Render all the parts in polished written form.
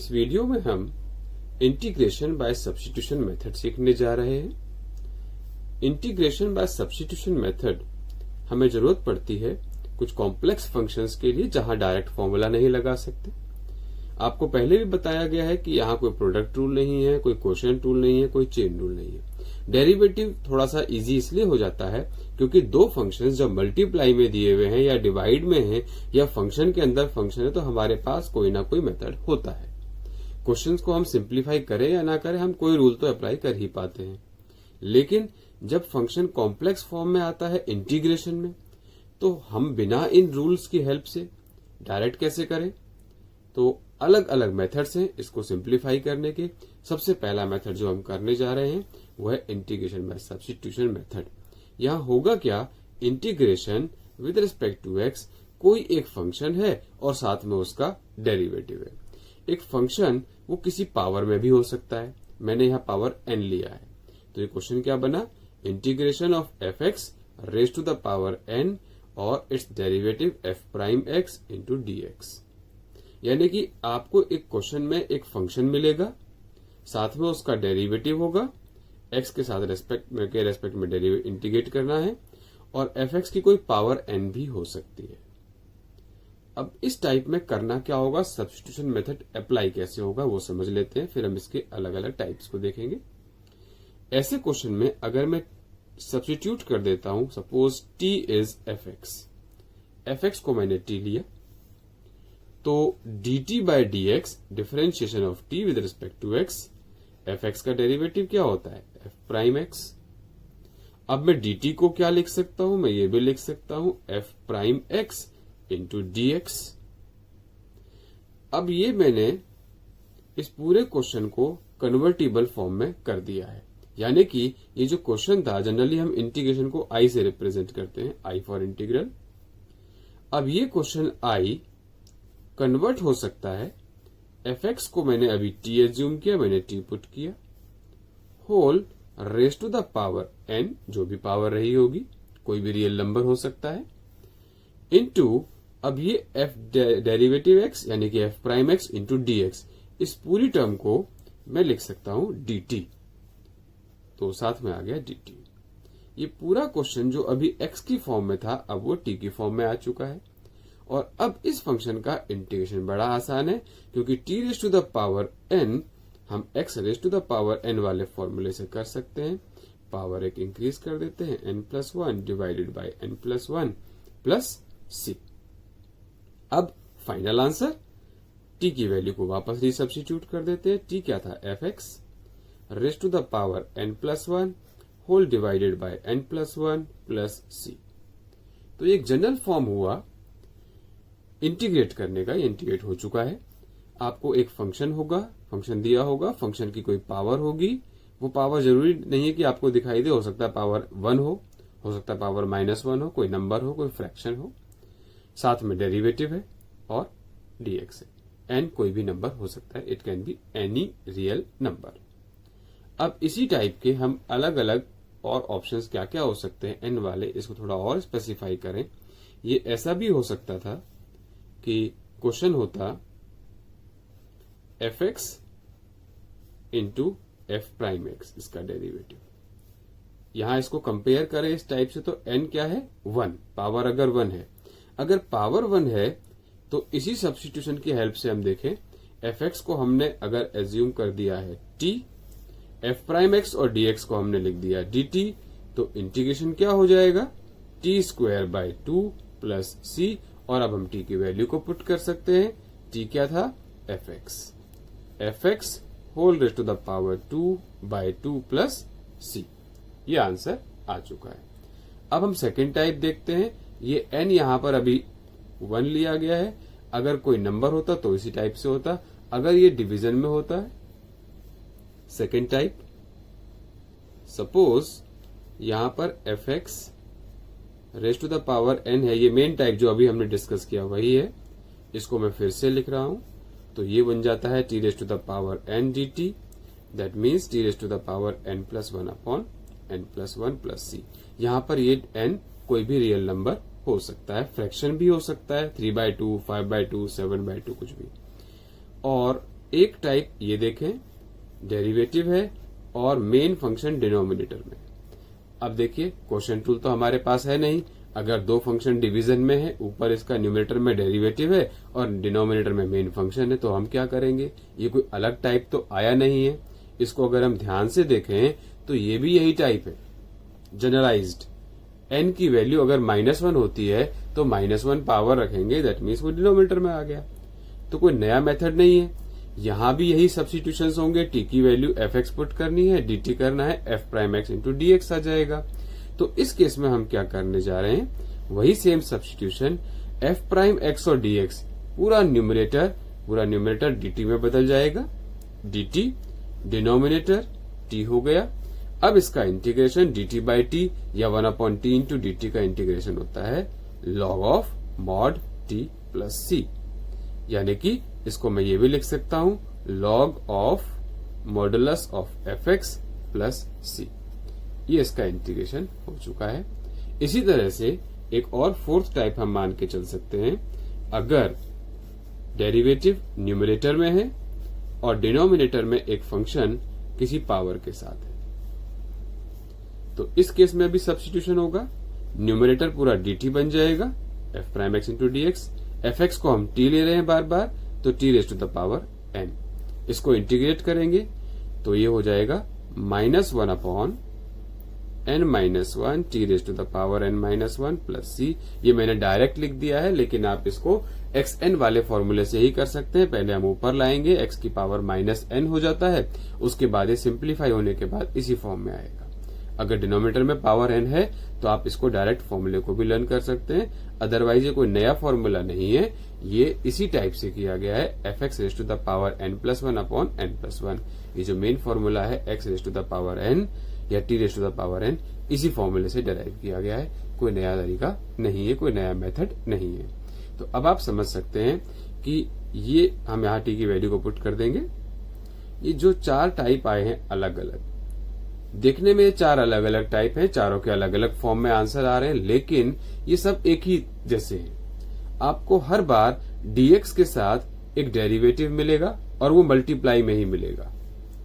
इस वीडियो में हम इंटीग्रेशन बाय सब्स्टिट्यूशन मेथड सीखने जा रहे हैं। इंटीग्रेशन बाय सब्स्टिट्यूशन मेथड हमें जरूरत पड़ती है कुछ कॉम्प्लेक्स फंक्शंस के लिए जहां डायरेक्ट फॉर्मूला नहीं लगा सकते। आपको पहले भी बताया गया है कि यहाँ कोई प्रोडक्ट रूल नहीं है, कोई क्वोशिएंट रूल नहीं है, कोई चेन रूल नहीं है। डेरिवेटिव थोड़ा सा इजी इसलिए हो जाता है क्योंकि दो फंक्शंस जब मल्टीप्लाई में दिए हुए हैं या डिवाइड में हैं या फंक्शन के अंदर फंक्शन है तो हमारे पास कोई ना कोई मेथड होता है। क्वेश्चंस को हम सिंप्लीफाई करें या ना करें, हम कोई रूल तो अप्लाई कर ही पाते हैं। लेकिन जब फंक्शन कॉम्प्लेक्स फॉर्म में आता है इंटीग्रेशन में, तो हम बिना इन रूल्स की हेल्प से डायरेक्ट कैसे करें? तो अलग अलग मेथड्स हैं इसको सिंप्लीफाई करने के। सबसे पहला मेथड जो हम करने जा रहे हैं वो है इंटीग्रेशन बाय सब्स्टिट्यूशन मेथड। यहां होगा क्या, integration with respect to x, कोई एक फंक्शन है और साथ में उसका डेरिवेटिव है। एक फंक्शन वो किसी पावर में भी हो सकता है, मैंने यहाँ पावर n लिया है। तो ये क्वेश्चन क्या बना, integration of f x raise to the power n और its derivative f prime x into d x. यानी कि आपको एक क्वेश्चन में एक फंक्शन मिलेगा, साथ में उसका डेरिवेटिव होगा, x के साथ रेस्पेक्ट में इंटीग्रेट करना है और एफ एक्स की कोई पावर n भी हो सकती है। अब इस टाइप में करना क्या होगा, सब्स्टिट्यूशन मेथड अप्लाई कैसे होगा वो समझ लेते हैं, फिर हम इसके अलग अलग टाइप्स को देखेंगे। ऐसे क्वेश्चन में अगर मैं सब्स्टिट्यूट कर देता हूं, suppose t is f x को मैंने t लिया, तो dt by dx differentiation of t with respect to x, f x का डेरिवेटिव क्या होता है, एफ प्राइम एक्स। अब मैं dt को क्या लिख सकता हूं, मैं ये भी लिख सकता हूं F prime x into d x. अब ये मैंने इस पूरे क्वेश्चन को कन्वर्टिबल फॉर्म में कर दिया है। यानी कि ये जो क्वेश्चन था, जनरली हम इंटीग्रेशन को i से रिप्रेजेंट करते हैं, i फॉर इंटीग्रल। अब ये क्वेश्चन i कन्वर्ट हो सकता है, एफ एक्स को मैंने अभी t एज्यूम किया, मैंने t पुट किया, whole raise to the power n, जो भी पावर रही होगी, कोई भी रियल नंबर हो सकता है, इनटू अब ये f डेरिवेटिव x यानी कि f prime x into d x, इस पूरी टर्म को मैं लिख सकता हूं dt, तो साथ में आ गया dt। ये पूरा क्वेश्चन जो अभी x की फॉर्म में था अब वो t की फॉर्म में आ चुका है। और अब इस फंक्शन का इंटीग्रेशन बड़ा आसान है क्योंकि t raise to the power n हम x raise to the power n वाले फॉर्मूले से कर सकते हैं। पावर एक इंक्रीज कर देते हैं, n+1 divided by n+1 plus c। अब फाइनल आंसर, t की वैल्यू को वापस रीसब्स्टिट्यूट कर देते हैं। t क्या था, f x raise to the power n+1 whole divided by n+1 plus c। तो एक जनरल फॉर्म हुआ इंटीग्रेट करने का, इंटीग्रेट हो चुका है। आपको एक फंक्शन होगा, फंक्शन दिया होगा, फंक्शन की कोई पावर होगी, वो पावर जरूरी नहीं है कि आपको दिखाई दे, हो सकता है पावर 1 हो सकता है पावर -1 हो, कोई नंबर हो, कोई फ्रैक्शन हो, साथ में डेरिवेटिव है और dx है। n कोई भी नंबर हो सकता है, it can be any real number. अब इसी टाइप के हम अलग अलग और ऑप्शंस क्या क्या हो सकते हैं n वाले, इसको थोड़ा और स्पेसिफाई करें। ये ऐसा भी हो सकता था कि क्वेश्चन होता F x into F prime x, इसका डेरिवेटिव। यहां इसको कंपेयर करें इस टाइप से, तो n क्या है, 1, पावर अगर 1 है। अगर पावर 1 है तो इसी सब्स्टिट्यूशन की हेल्प से हम देखें, एफ एक्स को हमने अगर एज्यूम कर दिया है t, एफ प्राइम एक्स और डी एक्स को हमने लिख दिया dt, तो इंटीग्रेशन क्या हो जाएगा, t² 2 प्लस c। और अब हम t की वैल्यू को पुट कर सकते हैं। t क्या था, f x whole raise to the power 2/2 plus c। ये आंसर आ चुका है। अब हम सेकेंड टाइप देखते हैं। ये n यहां पर अभी 1 लिया गया है, अगर कोई नंबर होता तो इसी टाइप से होता, अगर ये डिवीजन में होता है। सेकेंड टाइप, सपोज यहां पर f x raise to the power n है, ये मेन टाइप जो अभी हमने डिस्कस किया वही है, इसको मैं फिर से लिख रहा हूं, तो ये बन जाता है t raise to the power n dt, that means t raise to the power n+1 upon n+1 plus c। यहां पर ये n कोई भी रियल नंबर हो सकता है, फ्रैक्शन भी हो सकता है, 3/2, 5/2, 7/2 कुछ भी। और एक टाइप ये देखें, डेरिवेटिव है और मेन फंक्शन डिनोमिनेटर में। अब देखिए क्वेश्चन टूल तो हमारे पास है नहीं। अगर दो फंक्शन डिवीजन में है, ऊपर इसका न्यूमरेटर में डेरिवेटिव है और डिनोमिनेटर में मेन फंक्शन है, तो हम क्या करेंगे? ये कोई अलग टाइप तो आया नहीं है। इसको अगर हम ध्यान से देखें तो ये भी यही टाइप है, जनरलाइज्ड। n की वैल्यू अगर -1 होती है तो -1 पावर रखेंगे, दैट मीन्स वो डिनोमिनेटर में आ गया। तो कोई नया मेथड नहीं है। यहां भी यही सब्स्टिट्यूशन होंगे। t की वैल्यू fx पुट करनी है, dt करना है, f prime x into dx आ जाएगा। तो इस केस में हम क्या करने जा रहे हैं? वही same substitution, f prime x और dx पूरा न्यूमरेटर dt में बदल जाएगा। dt डिनोमिनेटर t हो गया। अब इसका इंटीग्रेशन dt बाई टी या 1/t इंटू dt का इंटीग्रेशन होता है log of mod t plus c, यानी कि इसको मैं ये भी लिख सकता हूं log of modulus of fx plus c। ये इसका इंटीग्रेशन हो चुका है। इसी तरह से एक और फोर्थ टाइप हम मान के चल सकते हैं। अगर डेरिवेटिव न्यूमरेटर में है और डिनोमिनेटर में एक फंक्शन किसी पावर के साथ है, तो इस केस में भी सब्स्टिट्यूशन होगा। न्यूमरेटर पूरा dt बन जाएगा, f prime x into dx। fx को हम t ले रहे हैं बार बार, तो t raise to the power n। इसको इंटीग्रेट करेंगे तो ये हो जाएगा -1 upon n minus 1 t raise to the power n minus 1 plus c। ये मैंने डायरेक्ट लिख दिया है, लेकिन आप इसको xn वाले फॉर्मूले से ही कर सकते हैं। पहले हम ऊपर लाएंगे, x की पावर -n हो जाता है, उसके बाद ये सिंप्लीफाई होने के बाद इसी फॉर्म में आएगा। अगर डिनोमिनेटर में पावर n है तो आप इसको डायरेक्ट फॉर्मूले को भी लर्न कर सकते हैं। अदरवाइज ये कोई नया फॉर्मूला नहीं है, ये इसी टाइप से किया गया है। fx raise to the power n plus 1 upon n plus 1। ये जो मेन फॉर्मूला है x raise to the power n या t raise to the power n, इसी फॉर्मूले से डेराइव किया गया है। कोई नया तरीका नहीं है, कोई नया मेथड नहीं है। तो अब आप समझ सकते हैं कि ये हम यहाँ t की वैल्यू को पुट कर देंगे। ये जो चार टाइप आए हैं अलग अलग, देखने में चार अलग अलग टाइप हैं, चारों के अलग अलग फॉर्म में आंसर आ रहे हैं, लेकिन ये सब एक ही जैसे हैं। आपको हर बार dx के साथ एक डेरिवेटिव मिलेगा और वो मल्टीप्लाई में ही मिलेगा।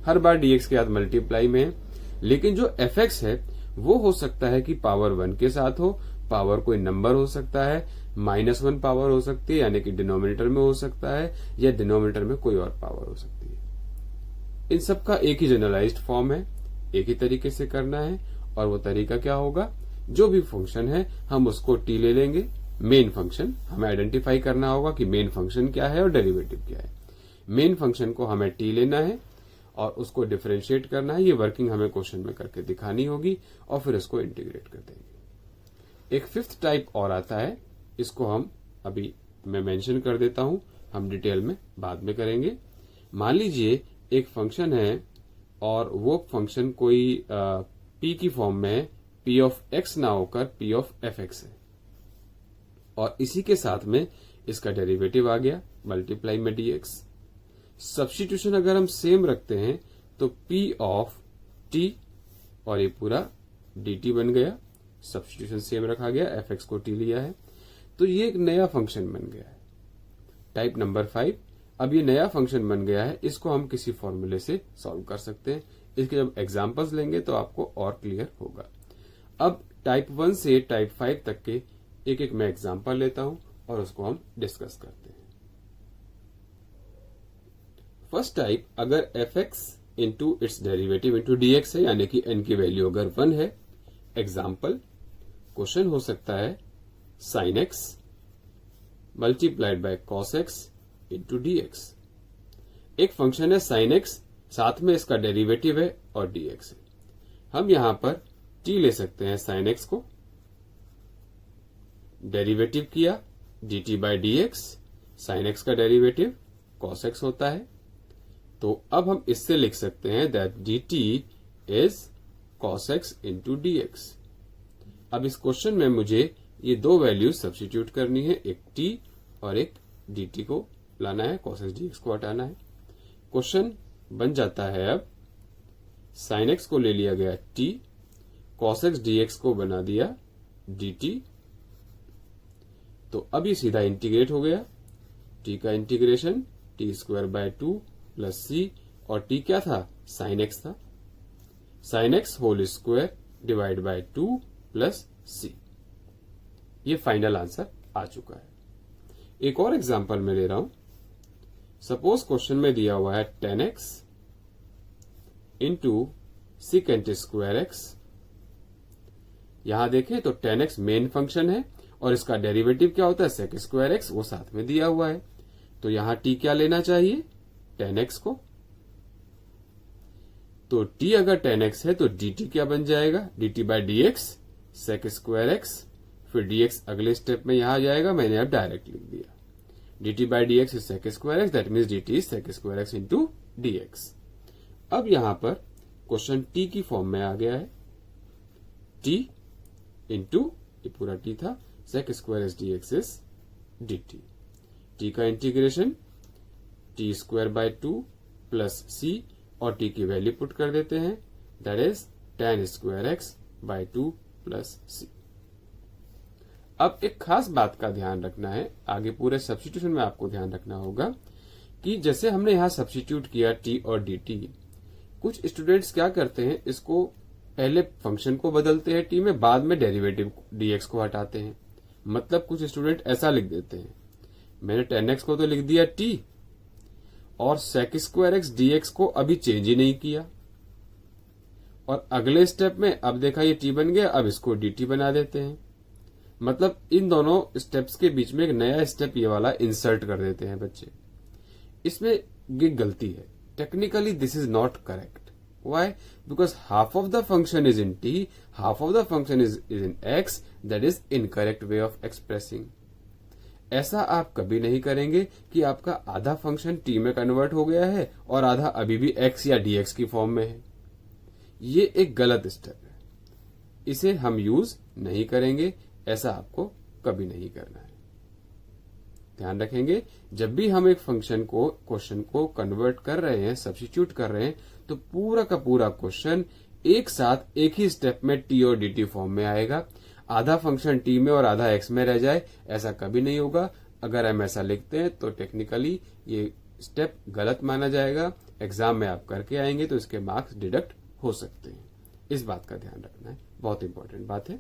हर बार dx के साथ मल्टीप्लाई में है। लेकिन जो fx है वो हो सकता है कि पावर 1 के साथ हो, पावर कोई नंबर हो सकता है, -1 पावर हो सकती है, यानी कि डिनोमिनेटर में हो सकता है, या डिनोमिनेटर में कोई और पावर हो सकती है। इन सब का एक ही जनरलाइज्ड फॉर्म है, एक ही तरीके से करना है। और वो तरीका क्या होगा? जो भी फंक्शन है हम उसको t ले लेंगे, मेन फंक्शन हमें आइडेंटिफाई करना होगा कि मेन फंक्शन क्या है और डेरिवेटिव क्या है। मेन फंक्शन को हमें t लेना है और उसको डिफरेंशिएट करना है। ये वर्किंग हमें क्वेश्चन में करके दिखानी होगी और फिर इसको इंटीग्रेट कर देंगे। एक फिफ्थ टाइप और आता है, इसको हम अभी मैं मेंशन कर देता हूं, हम डिटेल में बाद में करेंगे। मान लीजिए एक फंक्शन है और वो फंक्शन कोई p की फॉर्म में है, p ऑफ x ना होकर p ऑफ fx है, और इसी के साथ में इसका डेरिवेटिव आ गया मल्टीप्लाई में dx। सब्स्टिट्यूशन अगर हम सेम रखते हैं तो p ऑफ t और ये पूरा dt बन गया। सब्स्टिट्यूशन सेम रखा गया, fx को t लिया है, तो ये एक नया फंक्शन बन गया है, टाइप नंबर 5। अब ये नया फंक्शन बन गया है, इसको हम किसी फॉर्मूले से सॉल्व कर सकते हैं। इसके जब एग्जांपल्स लेंगे तो आपको और क्लियर होगा। अब टाइप 1 से टाइप 5 तक के एक एक मैं एग्जांपल लेता हूं और उसको हम डिस्कस करते हैं। फर्स्ट टाइप, अगर fx into its derivative into dx है, यानी कि n की वैल्यू अगर 1 है। एग्जाम्पल, क्वेश्चन हो सकता है sin x multiplied by cos x into dx। एक फंक्शन है sin x, साथ में इसका डेरिवेटिव है और dx है। हम यहां पर t ले सकते हैं sin x को, डेरिवेटिव किया dt by dx, sin x का डेरिवेटिव cos x होता है। तो अब हम इससे लिख सकते हैं that dt is cos x into dx। अब इस क्वेश्चन में मुझे ये दो वैल्यूज सब्स्टिट्यूट करनी है, एक t और एक dt को लाना है, cos x dx को हटाना है। क्वेश्चन बन जाता है अब sin x को ले लिया गया t, cos x dx को बना दिया dt। तो अब ये सीधा इंटीग्रेट हो गया, t का इंटीग्रेशन t² बाय 2 प्लस सी, और टी क्या था, साइन एक्स था, sine x whole square divide by 2 plus C. ये फाइनल आंसर आ चुका है। एक और एग्जांपल में ले रहा हूं। सपोज क्वेश्चन में दिया हुआ है 10x into secant square x. यहां देखें तो 10x मेन फंक्शन है और इसका डेरिवेटिव क्या होता है, सेक स्क्वायर एक्स, वो साथ में दिया हुआ है। तो यहां t क्या लेना चाहिए, 10x को। तो t अगर 10x है तो dt क्या बन जाएगा, dt by dx sec square x, फिर dx अगले स्टेप में यहां आ जाएगा, मैंने अब डायरेक्ट लिख दिया dt by dx is sec square x, that means dt is sec square x into dx। अब यहां पर क्वेश्चन t की फॉर्म में आ गया है, t इंटू ये पूरा t था, sec square x dx is dt। t का integration t square by 2 plus c, और t की वैल्यू पुट कर देते हैं, that is tan square x by 2 plus c। अब एक खास बात का ध्यान रखना है, आगे पूरे सब्स्टिट्यूशन में आपको ध्यान रखना होगा कि जैसे हमने यहां सब्स्टिट्यूट किया t और dt, कुछ स्टूडेंट्स क्या करते हैं, इसको पहले फंक्शन को बदलते हैं t में, बाद में डेरिवेटिव dx को हटाते हैं। मतलब कुछ स्टूडेंट ऐसा लिख देते हैं, मैंने 10x को तो लिख दिया t और सेक स्क्वायर एक्स dx को अभी चेंज ही नहीं किया, और अगले स्टेप में अब देखा ये t बन गया, अब इसको dt बना देते हैं। मतलब इन दोनों स्टेप्स के बीच में एक नया स्टेप ये वाला इंसर्ट कर देते हैं बच्चे। इसमें ये गलती है, technically this is not correct. Why? Because half of the function is in t, half of the function is in x, that is incorrect way of expressing. ऐसा आप कभी नहीं करेंगे कि आपका आधा फंक्शन t में कन्वर्ट हो गया है और आधा अभी भी x या dx की फॉर्म में है। ये एक गलत स्टेप है, इसे हम यूज नहीं करेंगे, ऐसा आपको कभी नहीं करना है। ध्यान रखेंगे, जब भी हम एक फंक्शन को, क्वेश्चन को कन्वर्ट कर रहे हैं, सब्स्टिट्यूट कर रहे हैं, तो पूरा का पूरा क्वेश्चन एक साथ एक ही स्टेप में t और dt फॉर्म में आएगा। आधा फंक्शन t में और आधा x में रह जाए, ऐसा कभी नहीं होगा। अगर हम ऐसा लिखते हैं तो टेक्निकली ये स्टेप गलत माना जाएगा, एग्जाम में आप करके आएंगे तो इसके मार्क्स डिडक्ट हो सकते हैं। इस बात का ध्यान रखना है, बहुत इंपॉर्टेंट बात है।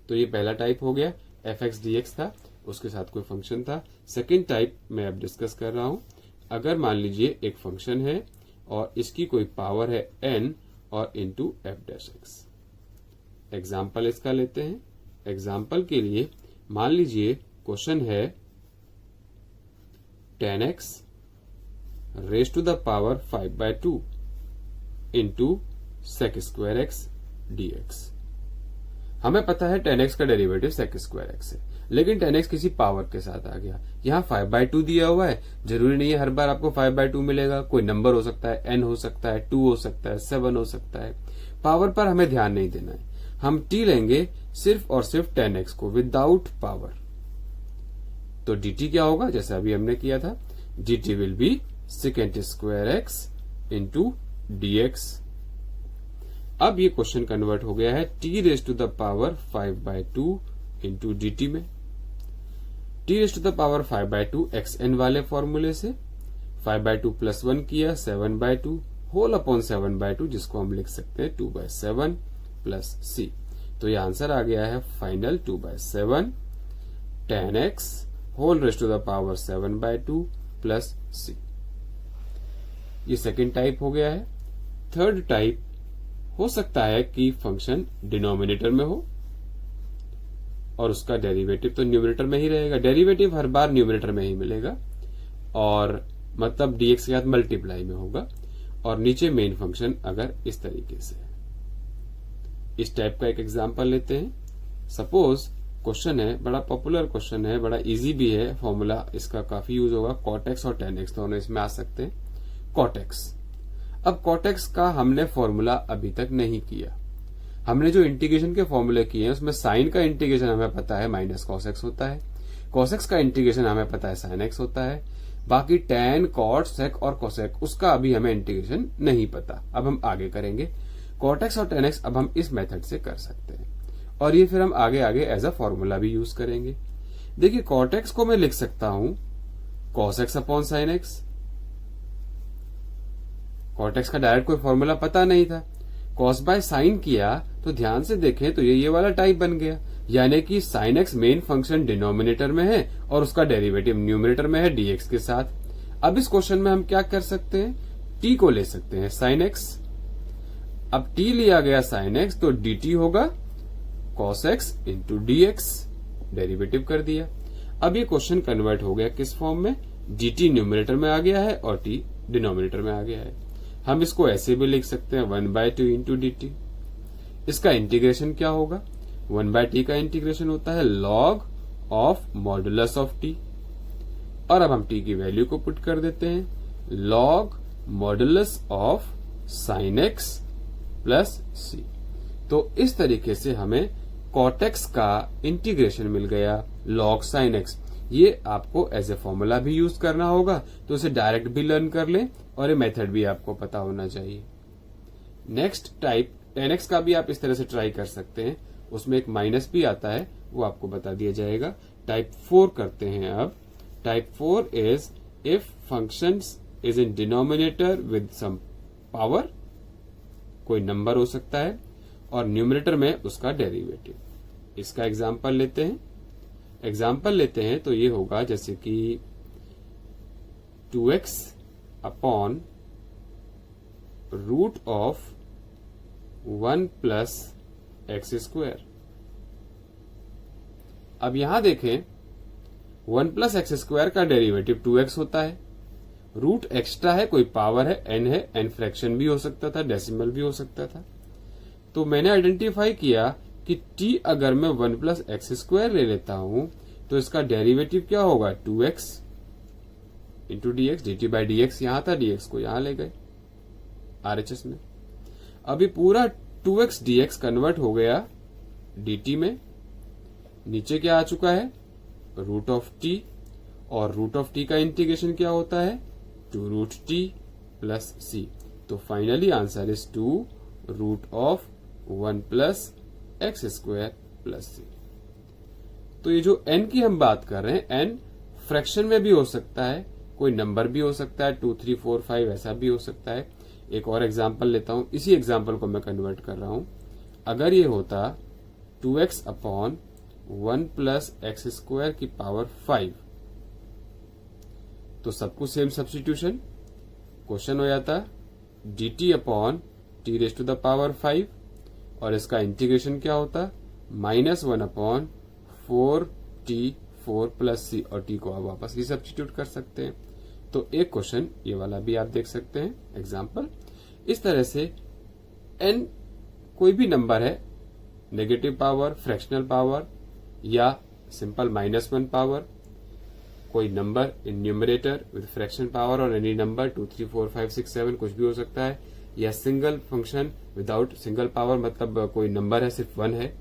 तो ये पहला टाइप हो गया, fx dx था, उसके साथ कोई फंक्शन था। सेकेंड टाइप मैं अब डिस्कस कर रहा हूं। अगर मान लीजिए एक फंक्शन है और इसकी कोई पावर है n और into F dash x. Example इसका लेते हैं। एग्जाम्पल के लिए मान लीजिए क्वेश्चन है 10x raise to the power 5/2 into sec square x dx। हमें पता है 10x का डेरिवेटिव सेक स्क्वायर एक्स है, लेकिन 10x किसी पावर के साथ आ गया। यहाँ 5/2 दिया हुआ है, जरूरी नहीं है हर बार आपको 5/2 मिलेगा, कोई नंबर हो सकता है, n हो सकता है, 2 हो सकता है, 7 हो सकता है। पावर पर हमें ध्यान नहीं देना है, हम t लेंगे सिर्फ और सिर्फ 10x को विदाउट पावर। तो dt क्या होगा, जैसे अभी हमने किया था, dt will be secant square x into dx। अब ये क्वेश्चन कन्वर्ट हो गया है t raise to the power 5/2 into dt में। t raise to the power 5/2 xn वाले फॉर्मूले से 5/2 प्लस 1 किया 7/2 होल अपॉन 7/2, जिसको हम लिख सकते हैं 2/7 प्लस c। तो ये आंसर आ गया है final 2/7 10x whole raise to the power 7/2 plus c। ये सेकेंड टाइप हो गया है। थर्ड टाइप हो सकता है कि फंक्शन डिनोमिनेटर में हो और उसका डेरिवेटिव तो न्यूमरेटर में ही रहेगा। डेरिवेटिव हर बार न्यूमरेटर में ही मिलेगा, और मतलब dx के साथ मल्टीप्लाई में होगा, और नीचे मेन फंक्शन अगर इस तरीके से है। इस टाइप का एक एग्जांपल लेते हैं। सपोज क्वेश्चन है, बड़ा पॉपुलर क्वेश्चन है, बड़ा इजी भी है, फॉर्मूला इसका काफी यूज होगा। cot x और tan x दोनों इसमें आ सकते हैं। cot x, अब cot x का हमने फॉर्मूला अभी तक नहीं किया। हमने जो इंटीग्रेशन के फॉर्मूले किए हैं उसमें साइन का इंटीग्रेशन हमें पता है माइनस cos x होता है, cos x का इंटीग्रेशन हमें पता है sin x होता है, बाकी tan, cot, sec और cosec उसका अभी हमें इंटीग्रेशन नहीं पता, अब हम आगे करेंगे। cot x और tan x अब हम इस मेथड से कर सकते हैं, और ये फिर हम आगे आगे एज अ फॉर्मूला भी यूज करेंगे। देखिए cot x को मैं लिख सकता हूं cos x upon sin x, cot x का डायरेक्ट कोई फॉर्मूला पता नहीं था, कॉस बाय साइन किया तो ध्यान से देखें तो ये वाला टाइप बन गया, यानी कि sine x main function denominator में है और उसका डेरिवेटिव न्यूमरेटर में है डीएक्स के साथ। अब इस क्वेश्चन में हम क्या कर सकते हैं, टी को ले सकते हैं साइन एक्स। अब टी लिया गया साइन एक्स तो dt होगा cos x into dx, derivative कर दिया। अब ये क्वेश्चन कन्वर्ट हो गया किस फॉर्म में, dt न्यूमरेटर में आ गया है और t डिनोमिनेटर में आ गया है। हम इसको ऐसे भी लिख सकते हैं 1/2 इंटू dt। इसका इंटीग्रेशन क्या होगा, 1/t का इंटीग्रेशन होता है log of modulus of t, और अब हम t की वैल्यू को पुट कर देते हैं log modulus of sine x plus C. तो इस तरीके से हमें cot x का इंटीग्रेशन मिल गया log sin x। ये आपको एज ए फॉर्मूला भी यूज करना होगा, तो इसे डायरेक्ट भी लर्न कर लें और ये मेथड भी आपको पता होना चाहिए। नेक्स्ट टाइप 10x का भी आप इस तरह से ट्राई कर सकते हैं, उसमें एक माइनस भी आता है, वो आपको बता दिया जाएगा। टाइप 4 करते हैं अब। Type 4 is if functions is in denominator with some power, कोई नंबर हो सकता है, और न्यूमरेटर में उसका डेरिवेटिव। इसका एग्जाम्पल लेते हैं तो ये होगा जैसे कि 2x upon root of 1 plus x square. अब यहां देखें 1 प्लस एक्स स्क्वायर का डेरिवेटिव 2x होता है, रूट एक्स्ट्रा है, कोई पावर है, n है, n फ्रैक्शन भी हो सकता था, डेसिमल भी हो सकता था। तो मैंने आइडेंटिफाई किया कि t अगर मैं 1 प्लस एक्स स्क्वायर ले लेता हूं तो इसका डेरिवेटिव क्या होगा 2x into dx, dt by dx यहां था, dx को यहां ले गए RHS में। अभी पूरा 2x dx कन्वर्ट हो गया dt में, नीचे क्या आ चुका है रूट ऑफ t, और रूट ऑफ t का इंटीग्रेशन क्या होता है 2 रूट t प्लस c। तो finally answer is 2 root of 1 plus x square plus C. तो ये जो n की हम बात कर रहे हैं, n फ्रैक्शन में भी हो सकता है, कोई नंबर भी हो सकता है, 2, 3, 4, 5 ऐसा भी हो सकता है। एक और एग्जांपल लेता हूं, इसी एग्जांपल को मैं कन्वर्ट कर रहा हूं। अगर ये होता 2x upon 1 plus x square की पावर 5, तो सब कुछ सेम सब्स्टिट्यूशन, क्वेश्चन हो जाता dt upon t raise to the power 5, और इसका इंटीग्रेशन क्या होता -1 अपॉन 4t4 प्लस सी, और t को आप वापस ही सब्स्टिट्यूट कर सकते हैं। तो एक क्वेश्चन ये वाला भी आप देख सकते हैं एग्जाम्पल। इस तरह से n कोई भी नंबर है, नेगेटिव पावर, फ्रैक्शनल पावर, या सिंपल -1 पावर, कोई number in numerator with fraction power और एनी नंबर 2, 3, 4, 5, 6, 7 कुछ भी हो सकता है, या single function without single power, मतलब कोई नंबर है सिर्फ 1 है।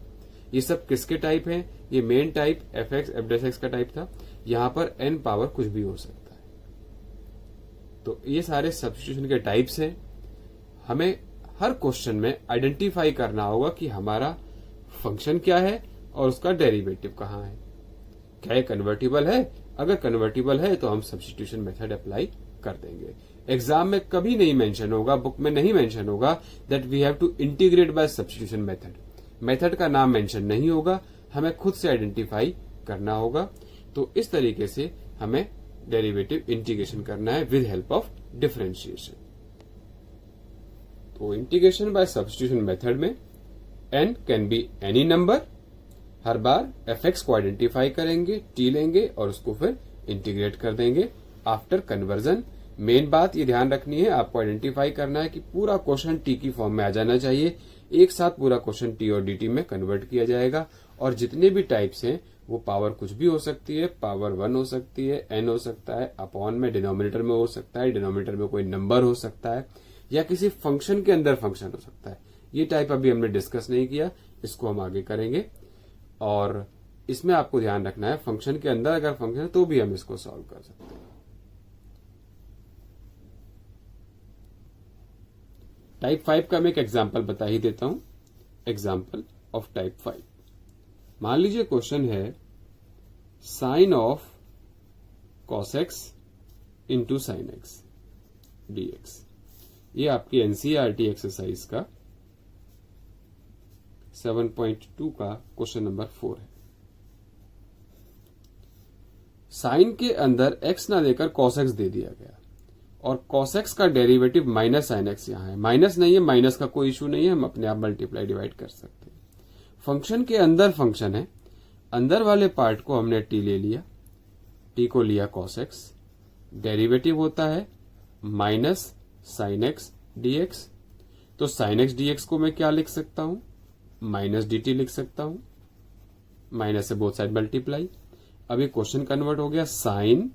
ये सब किसके टाइप हैं, ये मेन टाइप f(x), f'(x) का टाइप था। यहां पर n पावर कुछ भी हो सकता है। तो ये सारे सब्स्टिट्यूशन के टाइप्स हैं। हमें हर क्वेश्चन में आइडेंटिफाई करना होगा कि हमारा फंक्शन क्या है और उसका डेरिवेटिव कहां है, क्या ये कन्वर्टिबल है। अगर कन्वर्टिबल है तो हम सब्स्टिट्यूशन मेथड अप्लाई कर देंगे। एग्जाम में कभी नहीं मेंशन होगा, बुक में नहीं मेंशन होगा that we have to integrate by substitution method. Method का नाम मेंशन नहीं होगा, हमें खुद से आइडेंटिफाई करना होगा। तो इस तरीके से हमें डेरिवेटिव इंटीग्रेशन करना है विद हेल्प ऑफ डिफरेंशिएशन। तो इंटीग्रेशन बाय सब्स्टिट्यूशन मेथड में n can be any number. Her bar f(x) को आइडेंटिफाई करेंगे, t लेंगे और उसको फिर इंटीग्रेट कर देंगे आफ्टर कन्वर्जन। मेन बात ये ध्यान रखनी है, आपको आइडेंटिफाई करना है कि पूरा क्वेश्चन t की फॉर्म में आ जाना चाहिए। एक साथ पूरा क्वेश्चन t और dt में कन्वर्ट किया जाएगा, और जितने भी टाइप्स हैं वो पावर कुछ भी हो सकती है, पावर 1 हो सकती है, n हो सकता है, अपॉन में डिनोमिनेटर में हो सकता है, डिनोमिनेटर में कोई नंबर हो सकता है, या किसी फंक्शन के अंदर फंक्शन हो सकता है। ये टाइप अभी हमने डिस्कस नहीं किया, इसको हम आगे करेंगे। और इसमें आपको ध्यान रखना है फंक्शन के अंदर अगर फंक्शन है तो भी हम इसको सॉल्व कर सकते हैं। टाइप 5 का मैं एक एग्जांपल बता ही देता हूं। एग्जांपल ऑफ टाइप 5, मान लीजिए क्वेश्चन है sine of cos x into sine x dx. ये आपकी एनसीईआरटी एक्सरसाइज का 7.2 का क्वेश्चन नंबर 4 है। साइन के अंदर x ना देकर cos x दे दिया गया और cos x का डेरिवेटिव माइनस साइन x यहां है। माइनस नहीं है, माइनस का कोई इशू नहीं है, हम अपने आप मल्टीप्लाई डिवाइड कर सकते हैं। फंक्शन के अंदर फंक्शन है, अंदर वाले पार्ट को हमने t ले लिया, t को लिया cos x, डेरिवेटिव होता है माइनस साइन x dx। तो साइन x dx को मैं क्या लिख सकता हूं, माइनस dt लिख सकता हूं, माइनस से बोथ साइड मल्टीप्लाई। अभी क्वेश्चन कन्वर्ट हो गया, साइन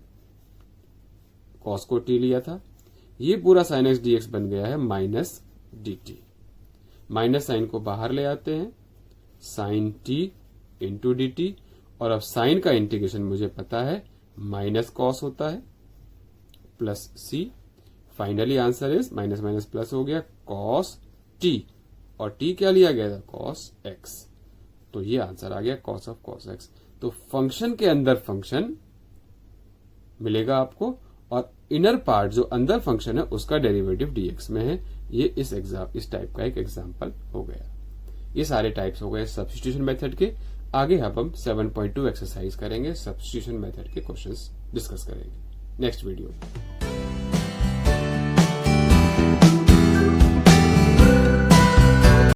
कॉस को t लिया था, ये पूरा साइन x dx बन गया है माइनस dt। माइनस साइन को बाहर ले आते हैं, साइन t इंटू dt, और अब साइन का इंटीग्रेशन मुझे पता है माइनस कॉस होता है plus c। Finally answer is minus minus plus हो गया कॉस t, और t क्या लिया गया था, कॉस x। तो ये आंसर आ गया कॉस ऑफ कॉस x। तो फंक्शन के अंदर फंक्शन मिलेगा आपको, और इनर पार्ट जो अंदर फंक्शन है उसका डेरिवेटिव dx में है। ये इस टाइप का एक एग्जांपल हो गया। ये सारे टाइप्स हो गए सब्स्टिट्यूशन मेथड के। आगे हम 7.2 एक्सरसाइज करेंगे, सब्स्टिट्यूशन मेथड के क्वेश्चंस डिस्कस करेंगे नेक्स्ट वीडियो में।